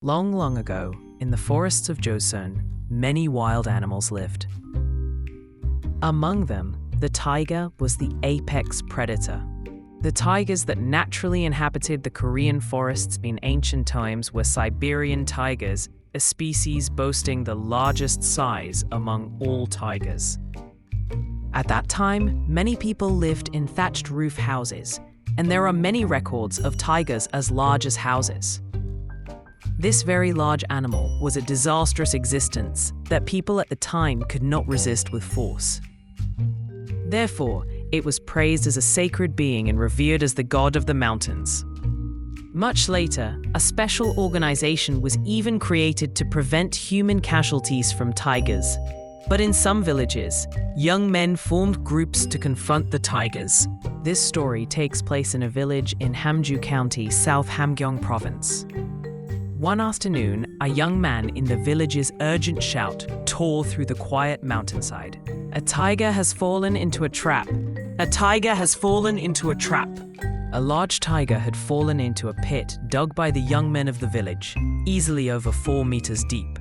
Long, long ago, in the forests of Joseon, many wild animals lived. Among them, the tiger was the apex predator. The tigers that naturally inhabited the Korean forests in ancient times were Siberian tigers, a species boasting the largest size among all tigers. At that time, many people lived in thatched roof houses, and there are many records of tigers as large as houses. This very large animal was a disastrous existence that people at the time could not resist with force. Therefore, it was praised as a sacred being and revered as the god of the mountains. Much later, a special organization was even created to prevent human casualties from tigers. But in some villages, young men formed groups to confront the tigers. This story takes place in a village in Hamgyong County, South Hamgyong Province. One afternoon, a young man in the village's urgent shout tore through the quiet mountainside. "A tiger has fallen into a trap! A tiger has fallen into a trap!" A large tiger had fallen into a pit dug by the young men of the village, easily over 4 meters deep.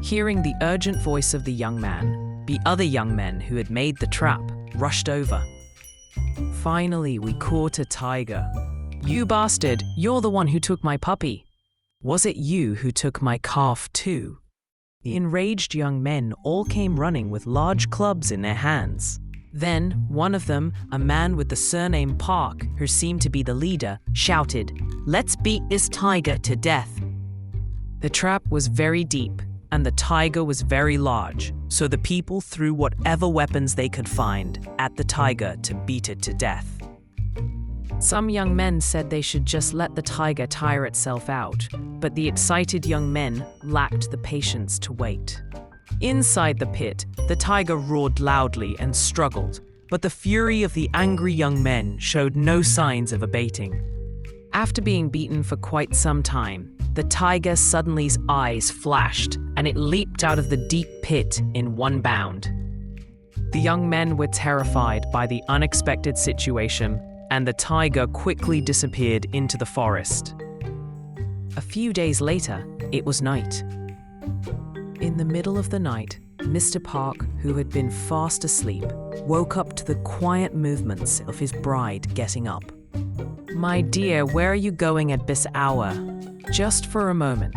Hearing the urgent voice of the young man, the other young men who had made the trap rushed over. "Finally, we caught a tiger. You bastard, you're the one who took my puppy. Was it you who took my calf too?" The enraged young men all came running with large clubs in their hands. Then, one of them, a man with the surname Park, who seemed to be the leader, shouted, "Let's beat this tiger to death." The trap was very deep, and the tiger was very large, so the people threw whatever weapons they could find at the tiger to beat it to death. Some young men said they should just let the tiger tire itself out, but the excited young men lacked the patience to wait. Inside the pit, the tiger roared loudly and struggled, but the fury of the angry young men showed no signs of abating. After being beaten for quite some time, the tiger's suddenly's eyes flashed, and it leaped out of the deep pit in one bound. The young men were terrified by the unexpected situation, and the tiger quickly disappeared into the forest. A few days later, it was night. In the middle of the night, Mr. Park, who had been fast asleep, woke up to the quiet movements of his bride getting up. "My dear, where are you going at this hour?" "Just for a moment.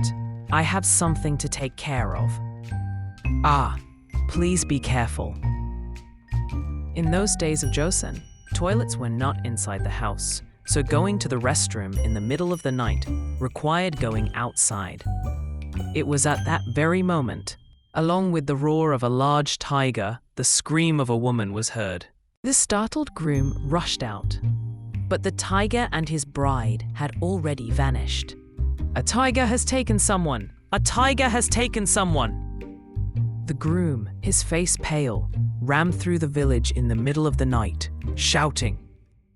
I have something to take care of." "Ah, please be careful." In those days of Joseon, toilets were not inside the house, so going to the restroom in the middle of the night required going outside. It was at that very moment, along with the roar of a large tiger, the scream of a woman was heard. The startled groom rushed out, but the tiger and his bride had already vanished. "A tiger has taken someone! A tiger has taken someone!" The groom, his face pale, ran through the village in the middle of the night, shouting.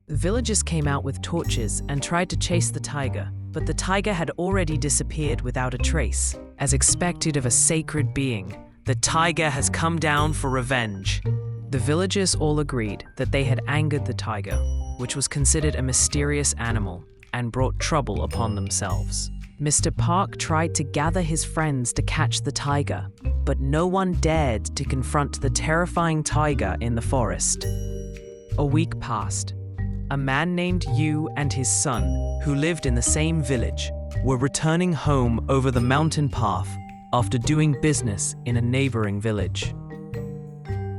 The villagers came out with torches and tried to chase the tiger, but the tiger had already disappeared without a trace. As expected of a sacred being, the tiger has come down for revenge. The villagers all agreed that they had angered the tiger, which was considered a mysterious animal, and brought trouble upon themselves. Mr. Park tried to gather his friends to catch the tiger, but no one dared to confront the terrifying tiger in the forest. A week passed. A man named Yu and his son, who lived in the same village, were returning home over the mountain path after doing business in a neighboring village.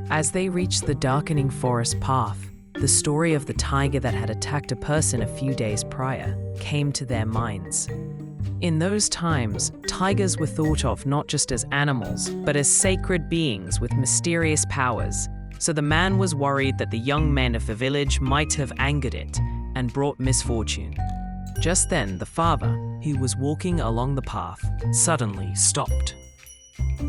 As they reached the darkening forest path, the story of the tiger that had attacked a person a few days prior came to their minds. In those times, tigers were thought of not just as animals, but as sacred beings with mysterious powers. So the man was worried that the young men of the village might have angered it and brought misfortune. Just then, the father, who was walking along the path, suddenly stopped.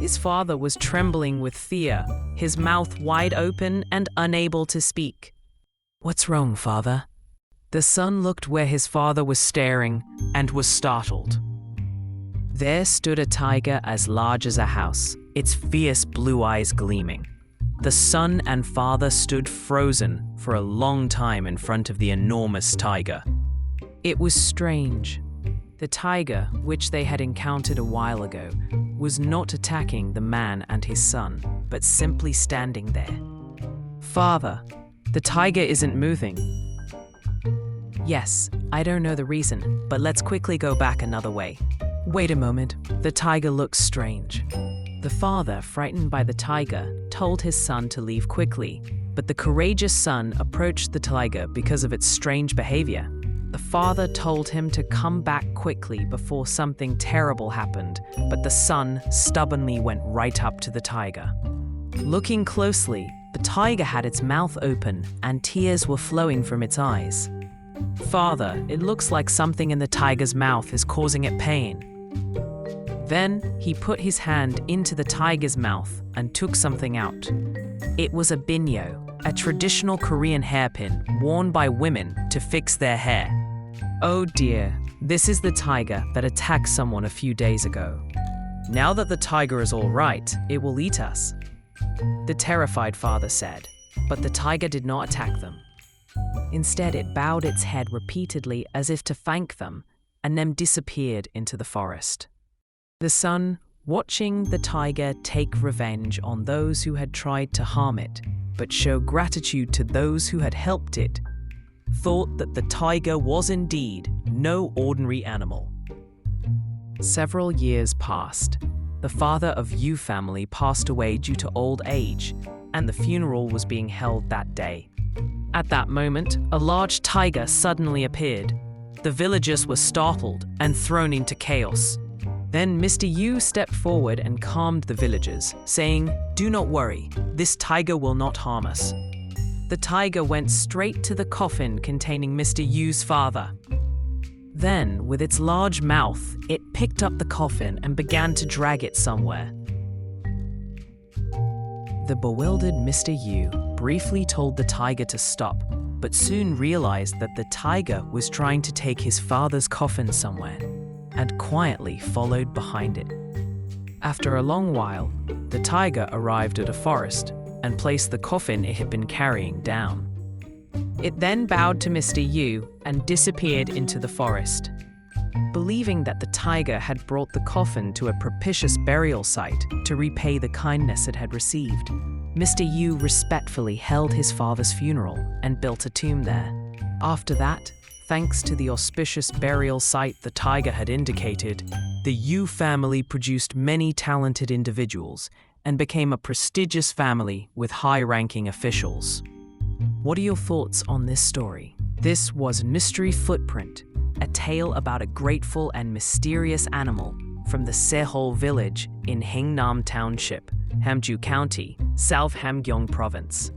His father was trembling with fear, his mouth wide open and unable to speak. "What's wrong, father?" The son looked where his father was staring and was startled. There stood a tiger as large as a house, its fierce blue eyes gleaming. The son and father stood frozen for a long time in front of the enormous tiger. It was strange. The tiger, which they had encountered a while ago, was not attacking the man and his son, but simply standing there. "Father, the tiger isn't moving." "Yes, I don't know the reason, but let's quickly go back another way." "Wait a moment, the tiger looks strange." The father, frightened by the tiger, told his son to leave quickly, but the courageous son approached the tiger because of its strange behavior. The father told him to come back quickly before something terrible happened, but the son stubbornly went right up to the tiger. Looking closely, the tiger had its mouth open and tears were flowing from its eyes. "Father, it looks like something in the tiger's mouth is causing it pain." Then he put his hand into the tiger's mouth and took something out. It was a binyo, a traditional Korean hairpin worn by women to fix their hair. "Oh dear, this is the tiger that attacked someone a few days ago. Now that the tiger is all right, it will eat us," the terrified father said, but the tiger did not attack them. Instead, it bowed its head repeatedly as if to thank them, and then disappeared into the forest. The son, watching the tiger take revenge on those who had tried to harm it, but show gratitude to those who had helped it, thought that the tiger was indeed no ordinary animal. Several years passed. The father of Yu family passed away due to old age, and the funeral was being held that day. At that moment, a large tiger suddenly appeared. The villagers were startled and thrown into chaos. Then Mr. Yu stepped forward and calmed the villagers, saying, "Do not worry, this tiger will not harm us." The tiger went straight to the coffin containing Mr. Yu's father. Then, with its large mouth, it picked up the coffin and began to drag it somewhere. The bewildered Mr. Yu briefly told the tiger to stop, but soon realized that the tiger was trying to take his father's coffin somewhere, and quietly followed behind it. After a long while, the tiger arrived at a forest and placed the coffin it had been carrying down. It then bowed to Mr. Yu and disappeared into the forest. Believing that the tiger had brought the coffin to a propitious burial site to repay the kindness it had received, Mr. Yu respectfully held his father's funeral and built a tomb there. After that, thanks to the auspicious burial site the tiger had indicated, the Yu family produced many talented individuals and became a prestigious family with high-ranking officials. What are your thoughts on this story? This was Mystery Footprint, a tale about a grateful and mysterious animal from the Sehol village in Haengnam Township, Hamgyong County, South Hamgyong Province.